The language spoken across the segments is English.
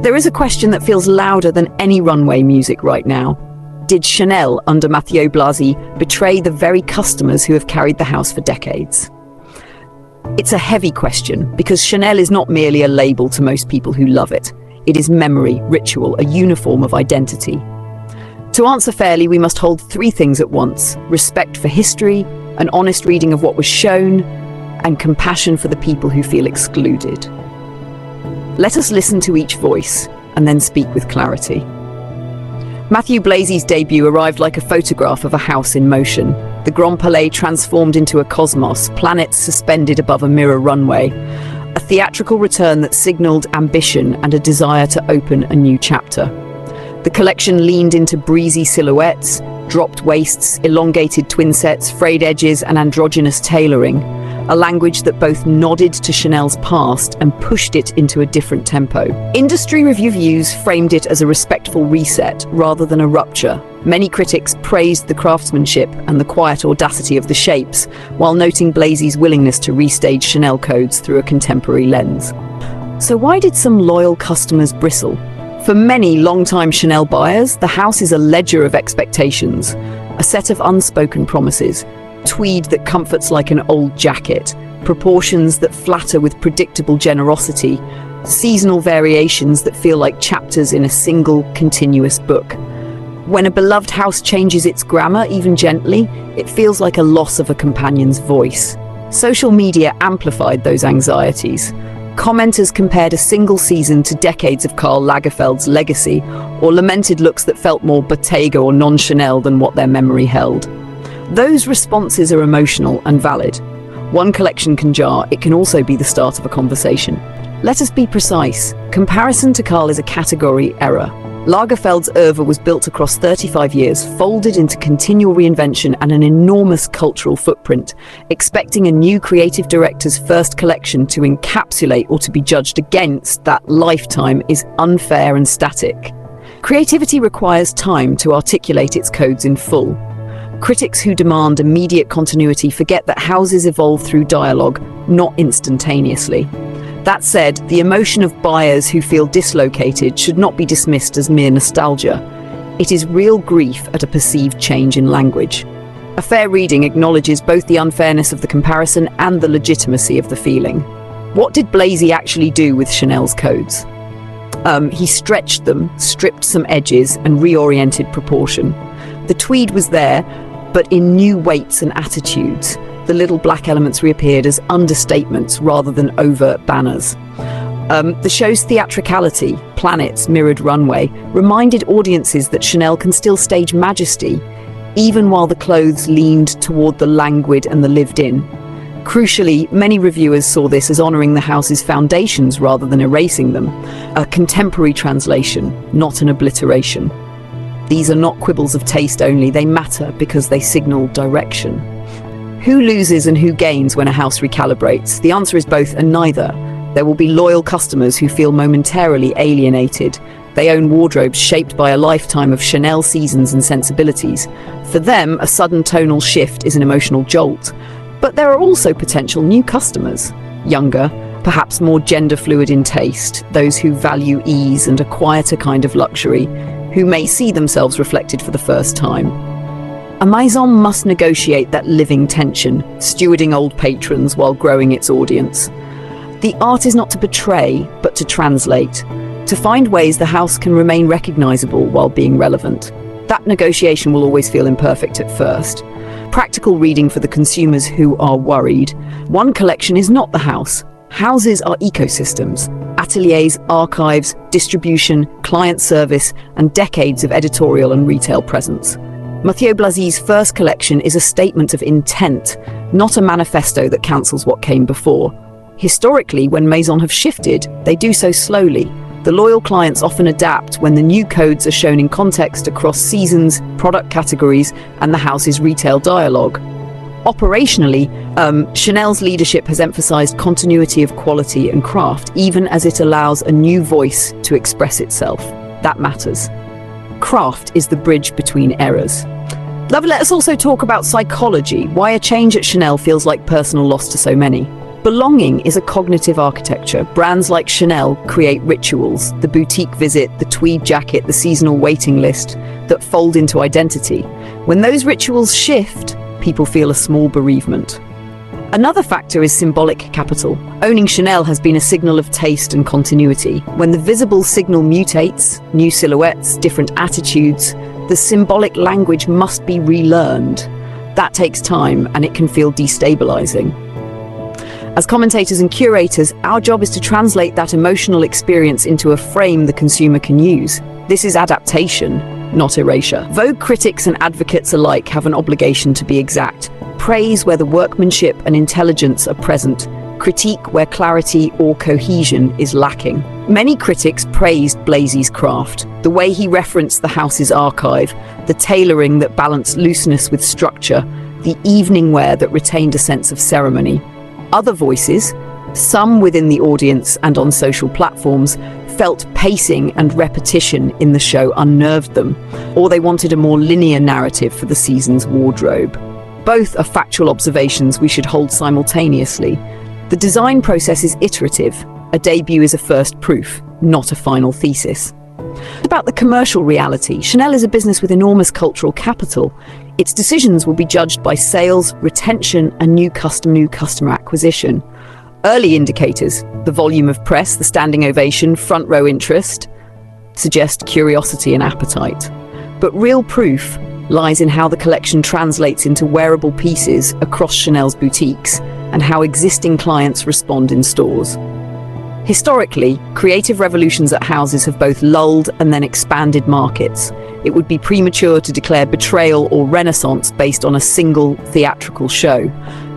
There is a question that feels louder than any runway music right now. Did Chanel, under Matthieu Blazy, betray the very customers who have carried the house for decades? It's a heavy question, because Chanel is not merely a label to most people who love it. It is memory, ritual, a uniform of identity. To answer fairly, we must hold three things at once: respect for history, an honest reading of what was shown, and compassion for the people who feel excluded. Let us listen to each voice, and then speak with clarity. Matthieu Blazy's debut arrived like a photograph of a house in motion. The Grand Palais transformed into a cosmos, planets suspended above a mirror runway. A theatrical return that signaled ambition and a desire to open a new chapter. The collection leaned into breezy silhouettes, dropped waists, elongated twin sets, frayed edges, and androgynous tailoring. A language that both nodded to Chanel's past and pushed it into a different tempo. Industry reviews framed it as a respectful reset rather than a rupture. Many critics praised the craftsmanship and the quiet audacity of the shapes, while noting Blazy's willingness to restage Chanel codes through a contemporary lens. So why did some loyal customers bristle? For many long-time Chanel buyers, the house is a ledger of expectations, a set of unspoken promises. Tweed that comforts like an old jacket, proportions that flatter with predictable generosity, seasonal variations that feel like chapters in a single, continuous book. When a beloved house changes its grammar, even gently, it feels like a loss of a companion's voice. Social media amplified those anxieties. Commenters compared a single season to decades of Karl Lagerfeld's legacy, or lamented looks that felt more Bottega or non-Chanel than what their memory held. Those responses are emotional and valid. One collection can jar, it can also be the start of a conversation. Let us be precise. Comparison to Karl is a category error. Lagerfeld's oeuvre was built across 35 years, folded into continual reinvention and an enormous cultural footprint. Expecting a new creative director's first collection to encapsulate or to be judged against that lifetime is unfair and static. Creativity requires time to articulate its codes in full. Critics who demand immediate continuity forget that houses evolve through dialogue, not instantaneously. That said, the emotion of buyers who feel dislocated should not be dismissed as mere nostalgia. It is real grief at a perceived change in language. A fair reading acknowledges both the unfairness of the comparison and the legitimacy of the feeling. What did Blazy actually do with Chanel's codes? He stretched them, stripped some edges, and reoriented proportion. The tweed was there, but in new weights and attitudes. The little black elements reappeared as understatements rather than overt banners. The show's theatricality, planets, mirrored runway, reminded audiences that Chanel can still stage majesty, even while the clothes leaned toward the languid and the lived-in. Crucially, many reviewers saw this as honoring the house's foundations rather than erasing them. A contemporary translation, not an obliteration. These are not quibbles of taste only, they matter because they signal direction. Who loses and who gains when a house recalibrates? The answer is both and neither. There will be loyal customers who feel momentarily alienated. They own wardrobes shaped by a lifetime of Chanel seasons and sensibilities. For them, a sudden tonal shift is an emotional jolt. But there are also potential new customers. Younger, perhaps more gender fluid in taste, those who value ease and a quieter kind of luxury, who may see themselves reflected for the first time. A maison must negotiate that living tension, stewarding old patrons while growing its audience. The art is not to betray, but to translate, to find ways the house can remain recognizable while being relevant. That negotiation will always feel imperfect at first. Practical reading for the consumers who are worried. One collection is not the house. Houses are ecosystems, ateliers, archives, distribution, client service, and decades of editorial and retail presence. Matthieu Blazy's first collection is a statement of intent, not a manifesto that cancels what came before. Historically, when maisons have shifted, they do so slowly. The loyal clients often adapt when the new codes are shown in context across seasons, product categories, and the house's retail dialogue. Operationally, Chanel's leadership has emphasized continuity of quality and craft, even as it allows a new voice to express itself. That matters. Craft is the bridge between eras. Let us also talk about psychology, why a change at Chanel feels like personal loss to so many. Belonging is a cognitive architecture. Brands like Chanel create rituals, the boutique visit, the tweed jacket, the seasonal waiting list, that fold into identity. When those rituals shift, people feel a small bereavement. Another factor is symbolic capital. Owning Chanel has been a signal of taste and continuity. When the visible signal mutates, new silhouettes, different attitudes, the symbolic language must be relearned. That takes time, and it can feel destabilizing. As commentators and curators, our job is to translate that emotional experience into a frame the consumer can use. This is adaptation, not erasure. Vogue critics and advocates alike have an obligation to be exact. Praise where the workmanship and intelligence are present. Critique where clarity or cohesion is lacking. Many critics praised Blazy's craft, the way he referenced the house's archive, the tailoring that balanced looseness with structure, the evening wear that retained a sense of ceremony. Other voices, some within the audience and on social platforms, felt pacing and repetition in the show unnerved them, or they wanted a more linear narrative for the season's wardrobe. Both are factual observations we should hold simultaneously. The design process is iterative. A debut is a first proof, not a final thesis. About the commercial reality, Chanel is a business with enormous cultural capital. Its decisions will be judged by sales, retention, and new customer acquisition. Early indicators, the volume of press, the standing ovation, front row interest, suggest curiosity and appetite. But real proof lies in how the collection translates into wearable pieces across Chanel's boutiques and how existing clients respond in stores. Historically, creative revolutions at houses have both lulled and then expanded markets. It would be premature to declare betrayal or renaissance based on a single theatrical show.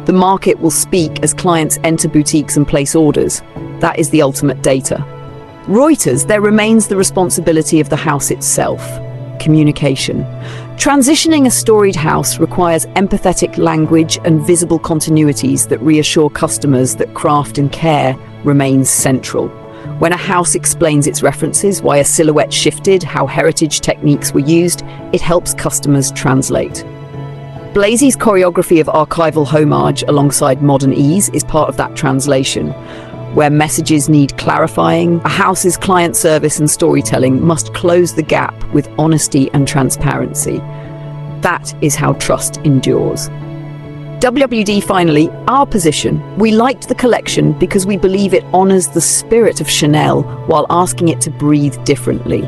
The market will speak as clients enter boutiques and place orders. That is the ultimate data. Reuters, there remains the responsibility of the house itself. Communication. Transitioning a storied house requires empathetic language and visible continuities that reassure customers that craft and care remains central. When a house explains its references, why a silhouette shifted, how heritage techniques were used, it helps customers translate. Blazy's choreography of archival homage alongside modern ease is part of that translation. Where messages need clarifying, a house's client service and storytelling must close the gap with honesty and transparency. That is how trust endures. WWD finally, our position. We liked the collection because we believe it honors the spirit of Chanel while asking it to breathe differently.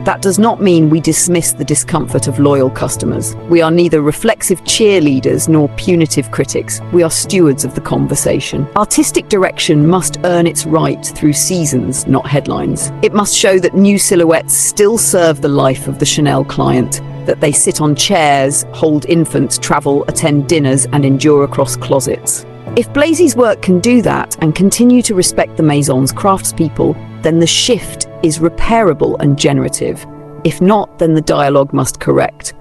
That does not mean we dismiss the discomfort of loyal customers. We are neither reflexive cheerleaders nor punitive critics. We are stewards of the conversation. Artistic direction must earn its right through seasons, not headlines. It must show that new silhouettes still serve the life of the Chanel client, that they sit on chairs, hold infants, travel, attend dinners, and endure across closets. If Blazy's work can do that and continue to respect the Maison's craftspeople, then the shift is repairable and generative. If not, then the dialogue must correct.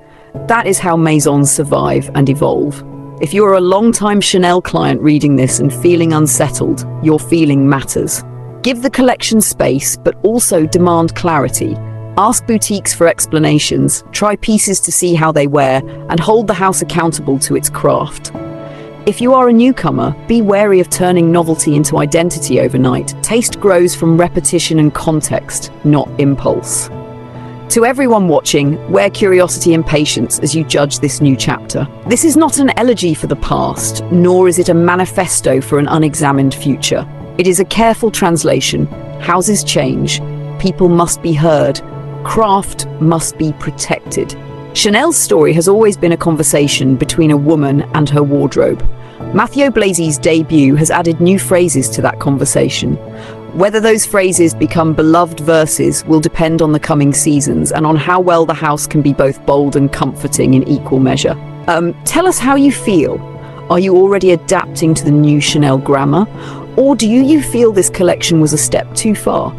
That is how Maisons survive and evolve. If you're a long-time Chanel client reading this and feeling unsettled, your feeling matters. Give the collection space, but also demand clarity. Ask boutiques for explanations, try pieces to see how they wear, and hold the house accountable to its craft. If you are a newcomer, be wary of turning novelty into identity overnight. Taste grows from repetition and context, not impulse. To everyone watching, wear curiosity and patience as you judge this new chapter. This is not an elegy for the past, nor is it a manifesto for an unexamined future. It is a careful translation. Houses change, people must be heard, craft must be protected. Chanel's story has always been a conversation between a woman and her wardrobe. Matthieu Blazy's debut has added new phrases to that conversation. Whether those phrases become beloved verses will depend on the coming seasons and on how well the house can be both bold and comforting in equal measure. Tell us how you feel. Are you already adapting to the new Chanel grammar? Or do you feel this collection was a step too far?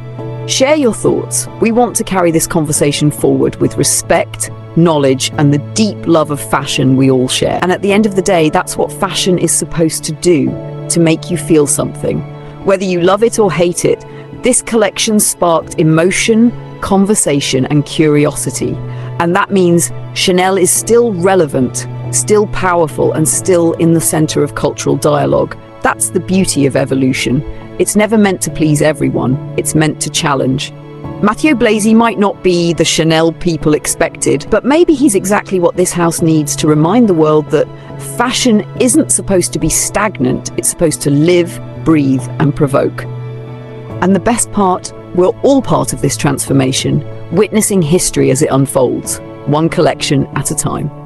Share your thoughts. We want to carry this conversation forward with respect, knowledge, and the deep love of fashion we all share. And at the end of the day, that's what fashion is supposed to do, to make you feel something. Whether you love it or hate it, this collection sparked emotion, conversation, and curiosity. And that means Chanel is still relevant, still powerful, and still in the center of cultural dialogue. That's the beauty of evolution. It's never meant to please everyone, it's meant to challenge. Matthieu Blazy might not be the Chanel people expected, but maybe he's exactly what this house needs to remind the world that fashion isn't supposed to be stagnant, it's supposed to live, breathe, and provoke. And the best part, we're all part of this transformation, witnessing history as it unfolds, one collection at a time.